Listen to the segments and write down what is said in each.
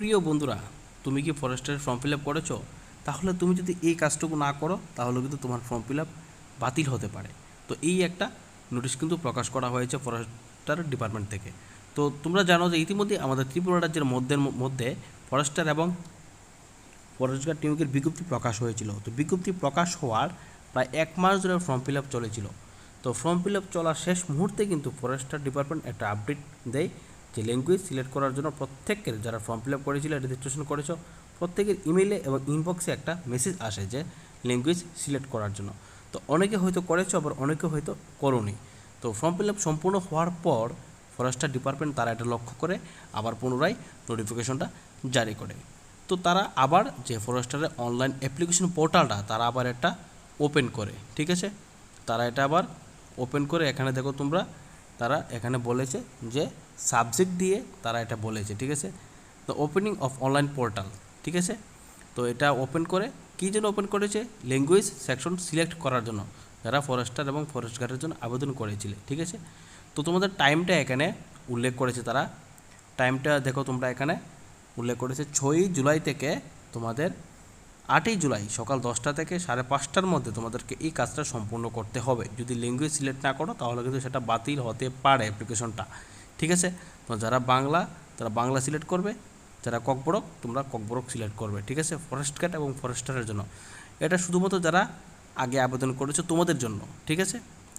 প্রিয় বন্ধুরা, তুমি কি ফরেস্টের ফর্ম ফিল আপ করেছো? তাহলে তুমি যদি এই কাজটুকু না করো তাহলে কিন্তু তোমার ফর্ম ফিল আপ বাতিল হতে পারে। তো এই একটা নোটিশ কিন্তু প্রকাশ করা হয়েছে ফরেস্টার ডিপার্টমেন্ট থেকে। তো তোমরা জানো যে ইতিমধ্যে আমাদের ত্রিপুরা রাজ্যের মধ্যে ফরেস্টার এবং ফরেস্ট গার্ড নিয়োগের বিজ্ঞপ্তি প্রকাশ হয়েছিল। তো বিজ্ঞপ্তি প্রকাশ হওয়ার প্রায় 1 মাস ধরে ফর্ম ফিল আপ চলেছিল। তো ফর্ম ফিল আপ চলার শেষ মুহূর্তে কিন্তু ফরেস্টার ডিপার্টমেন্ট একটা আপডেট দেয় যে ল্যাঙ্গুয়েজ সিলেক্ট করার জন্য প্রত্যেকের যারা ফর্ম ফিল আপ করেছিল, রেজিস্ট্রেশন করেছো, প্রত্যেকের ইমেইলে এবং ইনবক্সে একটা মেসেজ আসে যে ল্যাঙ্গুয়েজ সিলেক্ট করার জন্য। তো অনেকে হয়তো করেছো, আবার অনেকে হয়তো করোনি। তো ফর্ম ফিল আপ সম্পূর্ণ হওয়ার পর ফরেস্টার ডিপার্টমেন্ট তারা এটা লক্ষ্য করে আবার পুনরায় নোটিফিকেশনটা জারি করে। তো তারা আবার যে ফরেস্টারের অনলাইন অ্যাপ্লিকেশন পোর্টালটা তারা আবার একটা ওপেন করে, ঠিক আছে। তারা এটা আবার ওপেন করে এখানে দেখো তোমরা, তারা এখানে বলেছে যে সাবজেক্ট দিয়ে তারা এটা বলেছে, ঠিক আছে। The opening of online portal, ঠিক আছে। তো এটা ওপেন করে কী জন্য ওপেন করেছে? ল্যাঙ্গুয়েজ সেকশন সিলেক্ট করার জন্য, যারা ফরেস্টার এবং ফরেস্ট গার্ডের জন্য আবেদন করেছিলে, ঠিক আছে। তো তোমাদের টাইমটা এখানে উল্লেখ করেছে তারা। টাইমটা দেখো তোমরা এখানে উল্লেখ করেছে 6ই জুলাই থেকে তোমাদের 8ই জুলাই সকাল 10টা থেকে 5:30টার মধ্যে তোমাদেরকে এই কাজটা সম্পূর্ণ করতে হবে। যদি ল্যাঙ্গুয়েজ সিলেক্ট না করো তাহলে কিন্তু সেটা বাতিল হতে পারে অ্যাপ্লিকেশনটা, ঠিক আছে। তো যারা বাংলা তারা বাংলা সিলেক্ট করবে, যারা ককবরক তোমরা ককবরক সিলেক্ট করবে, ঠিক আছে। ফরেস্ট গার্ড এবং ফরেস্টারের জন্য এটা শুধুমাত্র যারা আগে আবেদন করেছো তোমাদের জন্য, ঠিক আছে।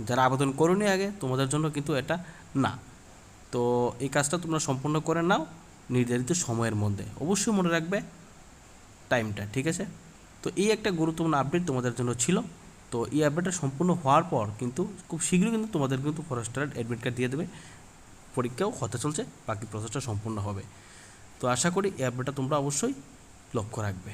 যারা আবেদন করোনি আগে তোমাদের জন্য কিন্তু এটা না। তো এই কাজটা তোমরা সম্পূর্ণ করে নাও নির্ধারিত সময়ের মধ্যে। অবশ্যই মনে রাখবে টাইমটা, ঠিক আছে। তো এই একটা গুরুত্বপূর্ণ আপডেট তোমাদের জন্য ছিল। তো এই আপডেটটা সম্পূর্ণ হওয়ার পর কিন্তু খুব শীঘ্রই কিন্তু তোমাদের কিন্তু ফরেস্টারের অ্যাডমিট কার্ড দিয়ে দেবে। পরীক্ষাও হতে চলছে, বাকি প্রসেসটা সম্পূর্ণ হবে। তো আশা করি এই আপডেটটা তোমরা অবশ্যই লক্ষ্য রাখবে।